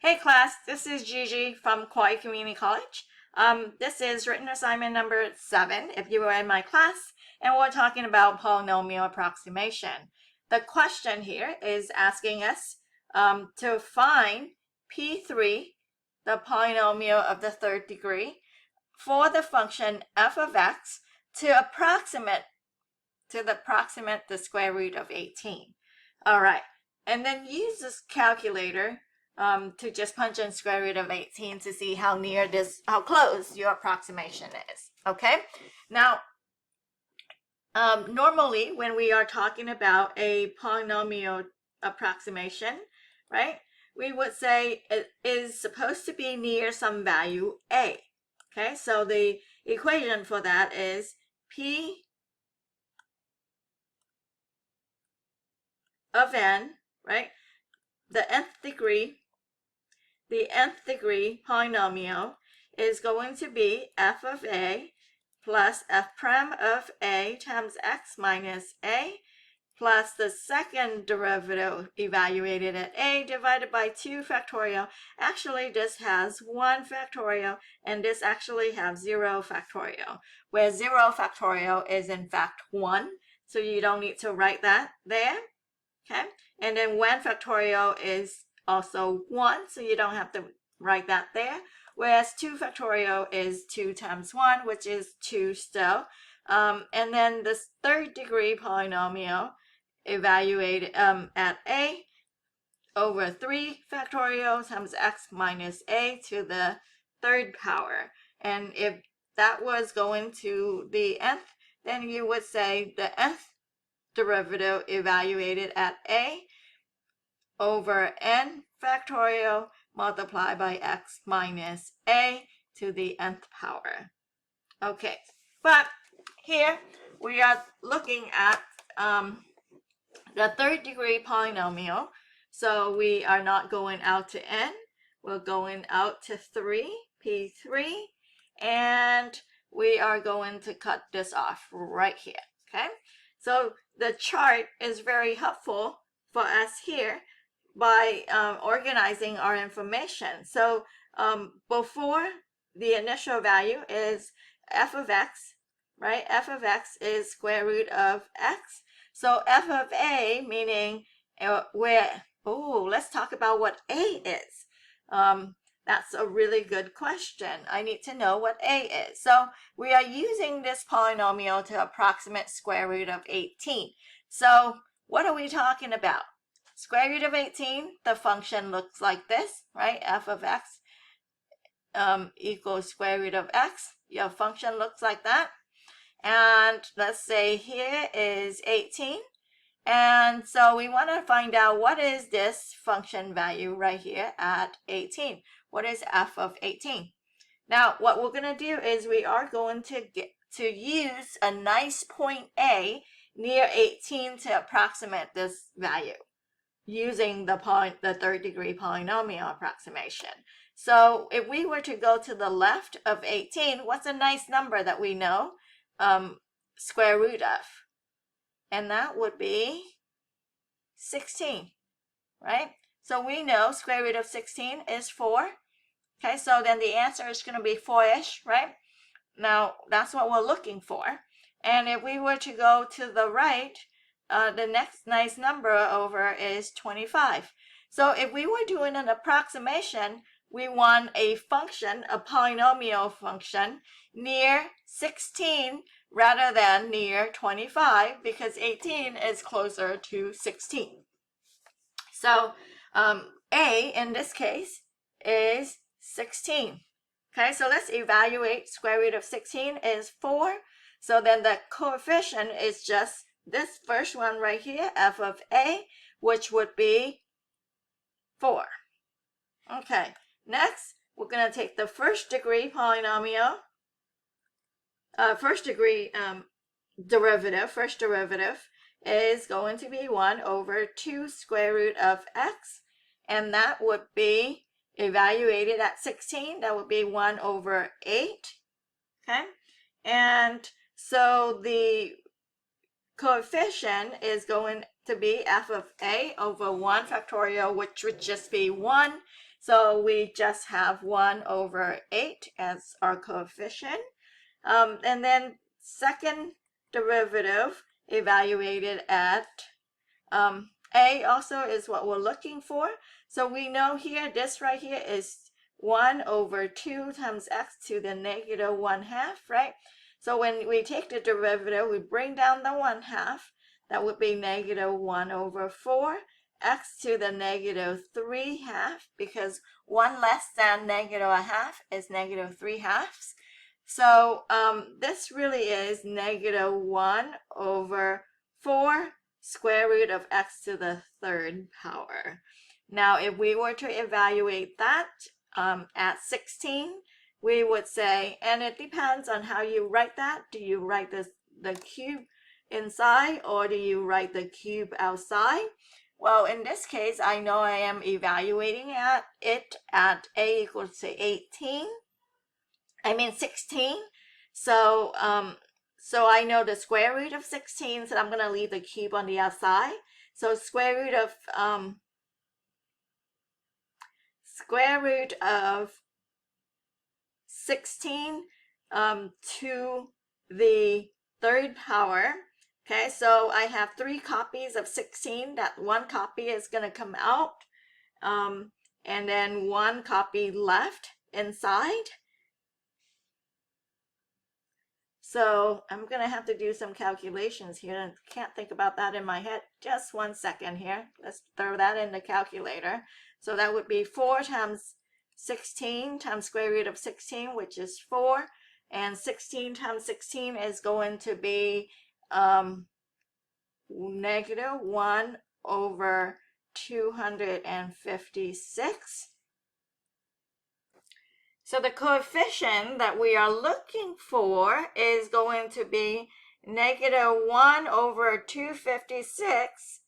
Hey class, this is Gigi from Kauai Community College. This is written assignment number 7 if you were in my class, and we're talking about polynomial approximation. The question here is asking us to find P3, the polynomial of the third degree, for the function f of x to approximate the square root of 18. All right, and then use this calculator to just punch in square root of 18 to see how close your approximation is. Okay, now normally when we are talking about a polynomial approximation, right, we would say it is supposed to be near some value a. Okay, so the equation for that is p of n, right, the nth degree polynomial is going to be f of a plus f prime of a times x minus a plus the second derivative evaluated at a divided by 2 factorial. Actually, this has 1 factorial, and this actually has 0 factorial, where 0 factorial is in fact 1, so you don't need to write that there. Okay, and then 1 factorial is also 1, so you don't have to write that there, whereas 2 factorial is 2 times 1, which is 2 still. And then this third degree polynomial evaluated at a over 3 factorial times x minus a to the third power. And if that was going to the nth, then you would say the nth derivative evaluated at a over n factorial multiplied by x minus a to the nth power. Okay, but here we are looking at the third degree polynomial, so we are not going out to n, we're going out to 3, p3, and we are going to cut this off right here. Okay, so the chart is very helpful for us here by organizing our information. So before the initial value is f of x, right? F of x is square root of x. So f of a, meaning let's talk about what a is. That's a really good question. I need to know what a is. So we are using this polynomial to approximate square root of 18. So what are we talking about? Square root of 18, the function looks like this, right? F of x equals square root of x. Your function looks like that. And let's say here is 18. And so we want to find out what is this function value right here at 18. What is f of 18? Now, what we're going to do is we are going to use a nice point A near 18 to approximate this value using the third degree polynomial approximation. So if we were to go to the left of 18, what's a nice number that we know square root of? And that would be 16, right? So we know square root of 16 is 4. Okay, so then the answer is going to be 4-ish, right? Now, that's what we're looking for. And if we were to go to the right, the next nice number over is 25. So if we were doing an approximation, we want a function, a polynomial function, near 16 rather than near 25, because 18 is closer to 16. So a in this case is 16. Okay, so let's evaluate square root of 16 is 4. So then the coefficient is just this first one right here, f of a, which would be 4. Okay, next we're going to take the first degree polynomial, first derivative is going to be 1 over 2 square root of x, and that would be evaluated at 16, that would be 1 over 8. Okay, and so the coefficient is going to be f of a over 1 factorial, which would just be 1. So we just have 1 over 8 as our coefficient. And then second derivative evaluated at a also is what we're looking for. So we know here, this right here is 1 over 2 times x to the negative 1/2, right? So when we take the derivative, we bring down the 1/2. That would be negative 1 over 4 x to the negative 3/2, because 1 less than negative 1/2 is negative 3/2. So this really is negative 1 over 4 square root of x to the third power. Now, if we were to evaluate that at 16, we would say, and it depends on how you write that. Do you write the cube inside, or do you write the cube outside? Well, in this case, I know I am evaluating it at a equals to 16. So I know the square root of 16, so I'm going to leave the cube on the outside. So square root of 16 to the third power. Okay, so I have 3 copies of 16. That 1 copy is going to come out, and then 1 copy left inside. So I'm going to have to do some calculations here. I can't think about that in my head. Just 1 second here. Let's throw that in the calculator. So that would be 4 times 16 times square root of 16, which is 4. And 16 times 16 is going to be negative 1 over 256. So the coefficient that we are looking for is going to be negative 1 over 256,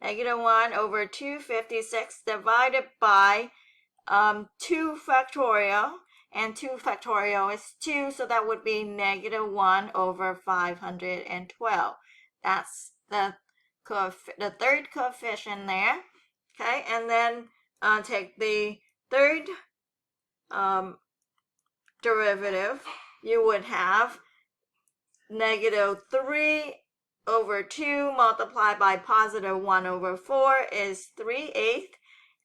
negative 1 over 256 divided by 2 factorial, and 2 factorial is 2, so that would be negative 1 over 512. That's the third coefficient there. Okay, and then take the third derivative. You would have negative 3 over 2 multiplied by positive 1 over 4 is 3/8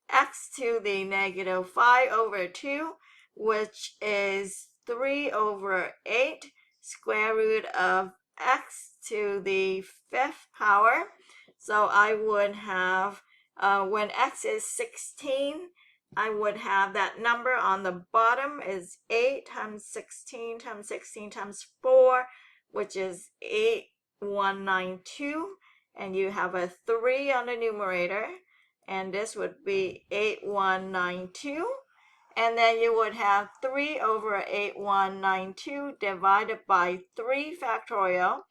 x to the negative 5 over 2, which is 3 over 8 square root of x to the 5th power. So I would have, when x is 16, I would have that number on the bottom is 8 times 16 times 16 times 4, which is 8192. And you have a 3 on the numerator, and this would be 8192. And then you would have 3 over 8192 divided by 3 factorial.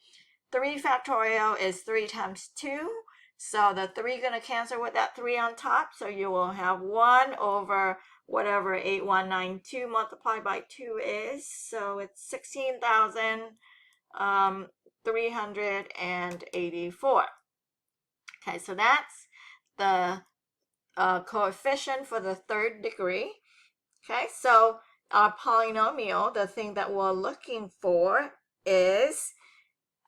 3 factorial is 3 times 2. So the 3 going to cancel with that 3 on top. So you will have 1 over whatever 8192 multiplied by 2 is. So it's 16,384. Okay, so that's the coefficient for the third degree. Okay, so our polynomial, the thing that we're looking for is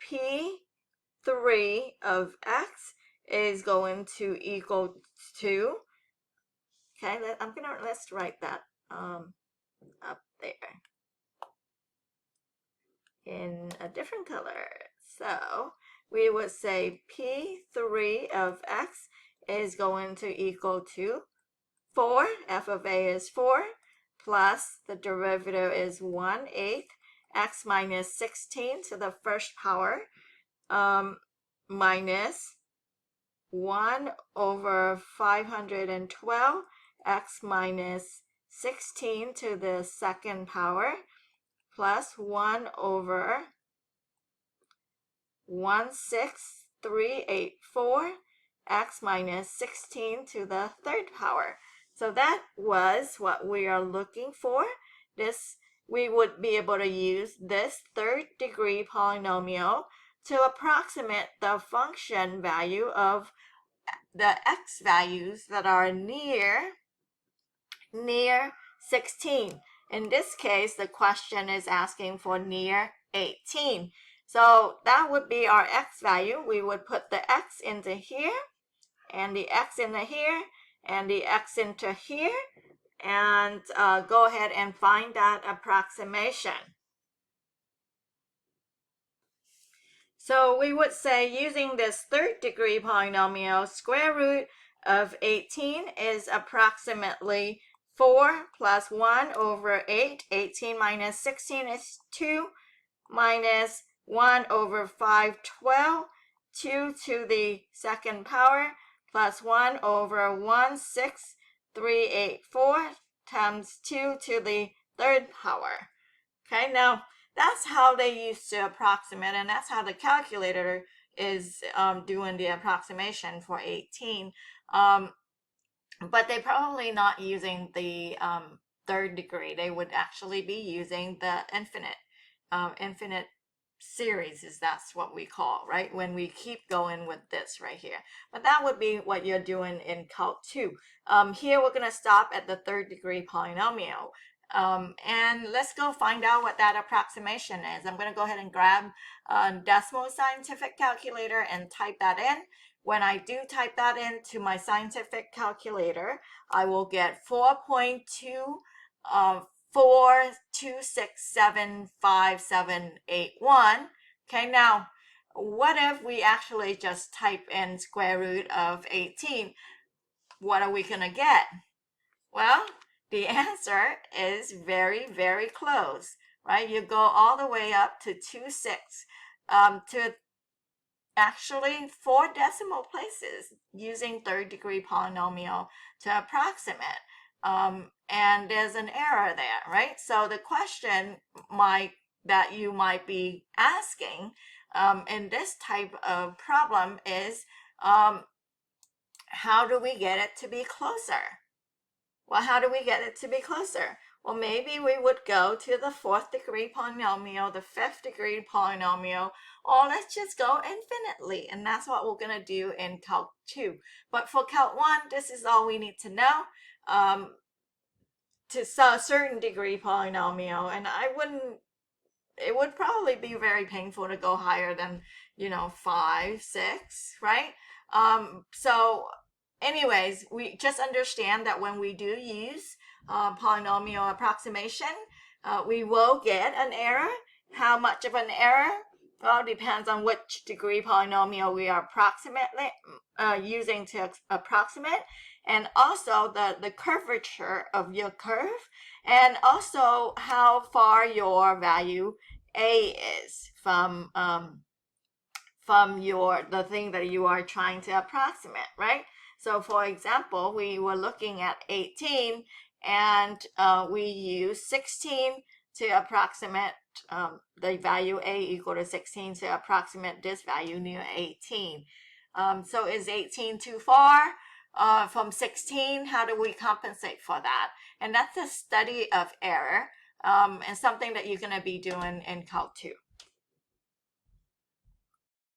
P3 of x is going to equal to, okay, let's write that up there in a different color. So we would say P3 of x is going to equal to 4, f of a is 4, plus the derivative is 1/8 x minus 16 to the first power, minus 1 over 512 x minus 16 to the second power, plus 1 over 16384 x minus 16 to the third power. So that was what we are looking for. We would be able to use this third degree polynomial to approximate the function value of the x values that are near near 16. In this case, the question is asking for near 18. So that would be our x value. We would put the x into here, and the x into here, and the x into here, and go ahead and find that approximation. So we would say, using this third degree polynomial, square root of 18 is approximately 4 plus 1 over 8. 18 minus 16 is 2, minus 1 over 5, 12. 2 to the second power, plus 1 over 1, 6, 3, 8, 4, times 2 to the third power. Okay, now that's how they used to approximate, and that's how the calculator is doing the approximation for 18. But they're probably not using the third degree. They would actually be using the infinite series, that's what we call, right? When we keep going with this right here. But that would be what you're doing in Calc 2. Here we're going to stop at the third degree polynomial. And let's go find out what that approximation is. I'm going to go ahead and grab a decimal scientific calculator and type that in. When I do type that into my scientific calculator, I will get 4.2467571. Okay, now what if we actually just type in square root of 18? What are we going to get? Well, the answer is very, very close, right? You go all the way up to 26, to actually 4 decimal places using third degree polynomial to approximate. And there's an error there, right? So the question that you might be asking in this type of problem is, how do we get it to be closer? Well, how do we get it to be closer? Well, maybe we would go to the 4th degree polynomial, the 5th degree polynomial, or let's just go infinitely. And that's what we're going to do in Calc 2. But for Calc 1, this is all we need to know. To a certain degree polynomial, and it would probably be very painful to go higher than, 5, 6, right? So anyways, we just understand that when we do use polynomial approximation, we will get an error. How much of an error? Well, it depends on which degree polynomial we are approximately using to approximate, and also the curvature of your curve, and also how far your value A is from the thing that you are trying to approximate, right? So for example, we were looking at 18, and we use 16 to approximate the value A equal to 16 to approximate this value near 18. So is 18 too far from 16? How do we compensate for that? And that's a study of error, and something that you're going to be doing in Calc 2.